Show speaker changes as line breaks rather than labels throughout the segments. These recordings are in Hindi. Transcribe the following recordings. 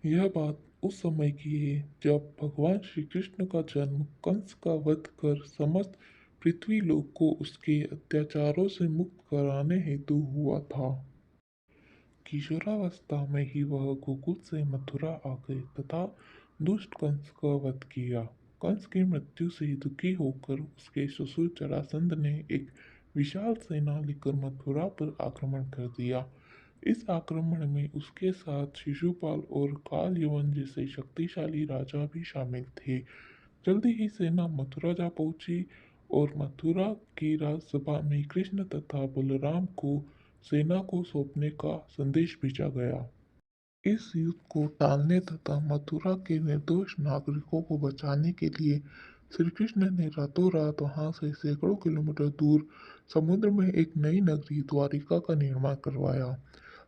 यह बात उस समय की है जब भगवान श्री कृष्ण का जन्म कंस का वध कर समस्त पृथ्वी लोक को उसके अत्याचारों से मुक्त कराने हेतु हुआ था। किशोरावस्था में ही वह गोकुल से मथुरा आ गए तथा दुष्ट कंस का वध किया। कंस की मृत्यु से दुखी होकर उसके ससुर जरासंध ने एक विशाल सेना लेकर मथुरा पर आक्रमण कर दिया। इस आक्रमण में उसके साथ शिशुपाल और काल यवन जैसे शक्तिशाली राजा भी शामिल थे। जल्दी ही सेना मथुरा जा पहुंची और मथुरा की राजसभा में कृष्ण तथा बलराम को सेना को सौंपने का संदेश भेजा गया। इस युद्ध को टालने तथा मथुरा के निर्दोष नागरिकों को बचाने के लिए श्री कृष्ण ने रातों रात वहां से सैकड़ों किलोमीटर दूर समुद्र में एक नई नगरी द्वारिका का निर्माण करवाया।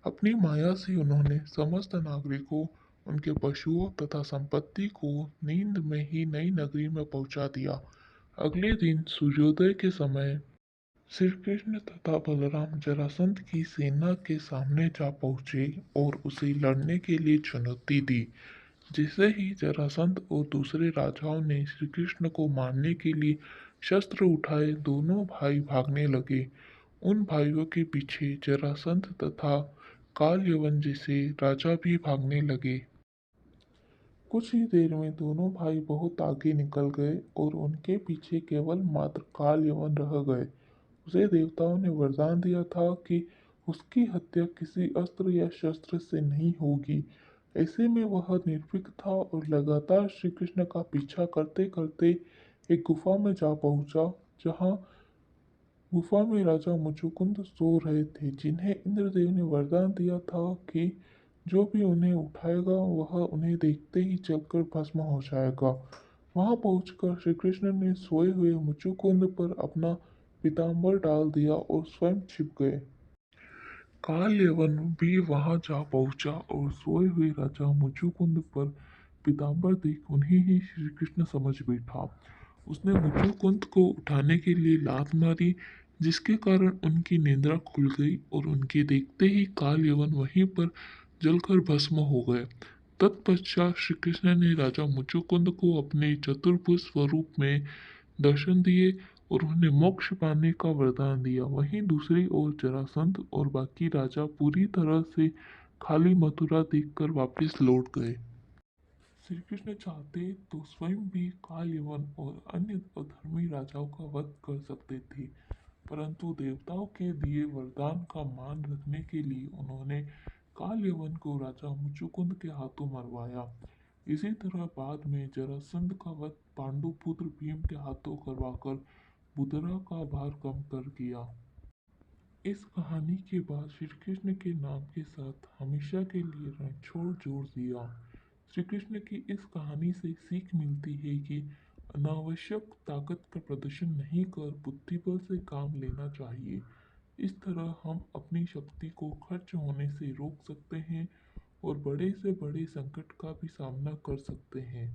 अपनी माया से उन्होंने समस्त नागरिकों, उनके पशुओं तथा संपत्ति को नींद में ही नई नगरी में पहुंचा दिया। अगले दिन सूर्योदय के समय श्री कृष्ण तथा बलराम जरासंध की सेना के सामने जा पहुंचे और उसे लड़ने के लिए चुनौती दी। जैसे ही जरासंध और दूसरे राजाओं ने श्री कृष्ण को मारने के लिए शस्त्र उठाए, दोनों भाई भागने लगे। उन भाइयों के पीछे जरासंध तथा काल यवन जैसे राजा भी भागने लगे। कुछ ही देर में दोनों भाई बहुत आगे निकल गए और उनके पीछे केवल मात्र काल यवन रह गए। उसे देवताओं ने वरदान दिया था कि उसकी हत्या किसी अस्त्र या शस्त्र से नहीं होगी। ऐसे में वह निर्भीक था और लगातार श्री कृष्ण का पीछा करते करते एक गुफा में जा पहुंचा, जहां गुफा में राजा मुचुकुंद सो रहे थे, जिन्हें इंद्रदेव ने वरदान दिया था कि जो भी उन्हें उठाएगा वह उन्हें देखते ही जलकर भस्म हो जाएगा। वहां पहुंचकर श्री कृष्ण ने सोए हुए मुचुकुंद पर अपना पीताम्बर डाल दिया और स्वयं छिप गए। काल यवन भी वहां जा पहुंचा और सोए हुए राजा मुचुकुंद पर पीताम्बर देख उन्हें ही श्री कृष्ण समझ बैठा। उसने मुचुकुंद को उठाने के लिए लात मारी, जिसके कारण उनकी निद्रा खुल गई और उनके देखते ही काल यवन वहीं पर जलकर भस्म हो गए। तत्पश्चात श्री कृष्ण ने राजा मुचुकुंद को अपने चतुर्भुज स्वरूप में दर्शन दिए और उन्हें मोक्ष पाने का वरदान दिया। वहीं दूसरी ओर जरासंध और बाकी राजा पूरी तरह से खाली मथुरा देखकर वापस लौट गए। श्री कृष्ण चाहते तो स्वयं भी काल यवन और अन्य अधर्मी राजाओं का वध कर सकते थे, परंतु देवताओं के दिए वरदान का मान रखने के लिए उन्होंने काल यवन को राजा मुचुकुंद के हाथों मरवाया। इसी तरह बाद में जरासंध का वध पांडु पुत्र भीम के हाथों करवाकर बुधरा का भार कम कर दिया। इस कहानी के बाद श्री कृष्ण के नाम के साथ हमेशा के लिए रणछोड़ जोड़ दिया। श्री कृष्ण की इस कहानी से सीख मिलती है कि अनावश्यक ताकत का प्रदर्शन नहीं कर बुद्धिबल से काम लेना चाहिए। इस तरह हम अपनी शक्ति को खर्च होने से रोक सकते हैं और बड़े से बड़े संकट का भी सामना कर सकते हैं।